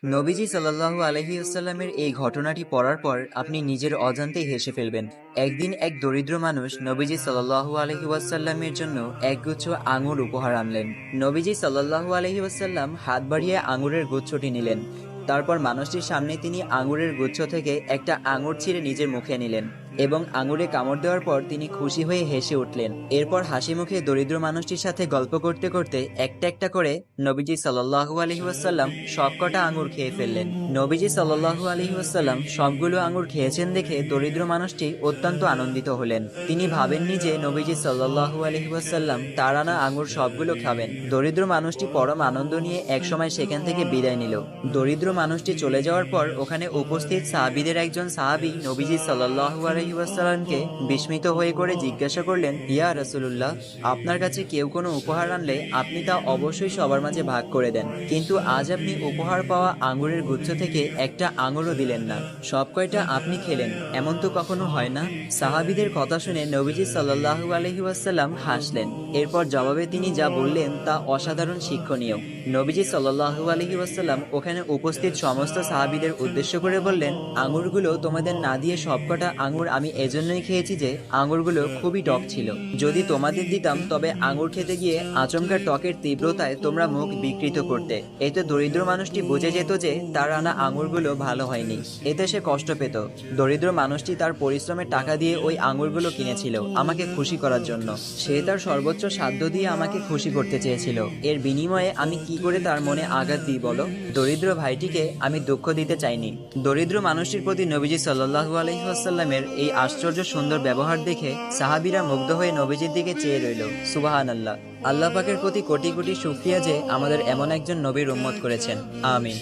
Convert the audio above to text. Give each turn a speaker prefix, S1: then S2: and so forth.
S1: নবীজি সাল্লাল্লাহু আলাইহি ওয়াসাল্লামের এই ঘটনাটি পড়ার পর আপনি নিজের অজান্তেই হেসে ফেলবেন। একদিন এক দরিদ্র মানুষ নবীজি সাল্লাল্লাহু আলাইহি ওয়াসাল্লামের জন্য একগুচ্ছ আঙুর উপহার আনলেন। নবীজি সাল্লাল্লাহু আলাইহি ওয়াসাল্লাম হাত বাড়িয়ে আঙুরের গুচ্ছটি নিলেন। তারপর মানুষটির সামনে তিনি আঙুরের গুচ্ছ থেকে একটা আঙুর ছিঁড়ে নিজের মুখে নিলেন এবং আঙুরে কামড় দেওয়ার পর তিনি খুশি হয়ে হেসে উঠলেন। এরপর হাসি মুখে দরিদ্র মানুষটির সাথে গল্প করতে করতে একটা একটা করে নবীজি সাল্লাল্লাহু আলাইহি ওয়াসাল্লাম সবকটা আঙুর খেয়ে ফেললেন। নবীজি সাল্লাল্লাহু আলাইহি ওয়াসাল্লাম সবগুলো আঙুর খেয়েছেন দেখে দরিদ্র মানুষটি অত্যন্ত আনন্দিত হলেন। তিনি ভাবেননি যে নবীজি সাল্লাল্লাহু আলাইহি ওয়াসাল্লাম তার আনা আঙুর সবগুলো খাবেন। দরিদ্র মানুষটি পরম আনন্দ নিয়ে একসময় সেখান থেকে বিদায় নিল। দরিদ্র মানুষটি চলে যাওয়ার পর ওখানে উপস্থিত সাহাবীদের একজন সাহাবী নবীজি সাল্লাল্লাহু আলাইহি ওয়াসাল্লামকে বিস্মিত হয়ে করে জিজ্ঞাসা করলেন, ইয়া রাসূলুল্লাহ, আপনার কাছে কেউ কোনো উপহার আনলে আপনি তা অবশ্যই সবার মাঝে ভাগ করে দেন, কিন্তু আজ আপনি উপহার পাওয়া আঙ্গুরের গুচ্ছ থেকে একটা আঙুরও দিলেন না, সব কয়টা আপনি খেলেন, এমন তো কখনো হয় না। সাহাবীদের কথা শুনে নবীজি সাল্লাল্লাহু আলাইহি ওয়াসাল্লাম হাসলেন। এরপর জবাবে তিনি যা বললেন তা অসাধারণ শিক্ষণীয়। নবীজি সাল্লাল্লাহু আলাইহি ওয়াসাল্লাম ওখানে উপস্থিত সমস্ত সাহাবীদের উদ্দেশ্য করে বললেন, আঙুরগুলো তোমাদের না দিয়ে সবকটা আঙুর আমি এজন্যই খেয়েছি যে আঙুরগুলো খুবই টক ছিল। যদি তোমাদের দিতাম তবে আঙুর খেতে গিয়ে আচমকা টকের তীব্রতায় তোমরা মুখ বিকৃত করতে। এতে দরিদ্র মানুষটি বুঝে যেত যে তার আনা আঙুরগুলো ভালো হয়নি, এতে সে কষ্ট পেত। দরিদ্র মানুষটি তার পরিশ্রমের টাকা দিয়ে ওই আঙুরগুলো কিনেছিল আমাকে খুশি করার জন্য। সে তার সর্বোচ্চ সাধ্য দিয়ে আমাকে খুশি করতে চেয়েছিল। এর বিনিময়ে আমি কি করে তার মনে আঘাত দিই বলো? দরিদ্র ভাইটিকে আমি দুঃখ দিতে চাইনি। দরিদ্র মানুষটির প্রতি নবীজি সাল্লাল্লাহু আলাইহি ওয়াসাল্লামের এই আশ্চর্য সুন্দর ব্যবহার দেখে সাহাবীরা মুগ্ধ হয়ে নবীজির দিকে চেয়ে রইল। সুবহানাল্লাহ। আল্লাহ পাকের প্রতি কোটি কোটি শুকরিয়া যে আমাদের এমন একজন নবীর উম্মত করেছেন। আমিন।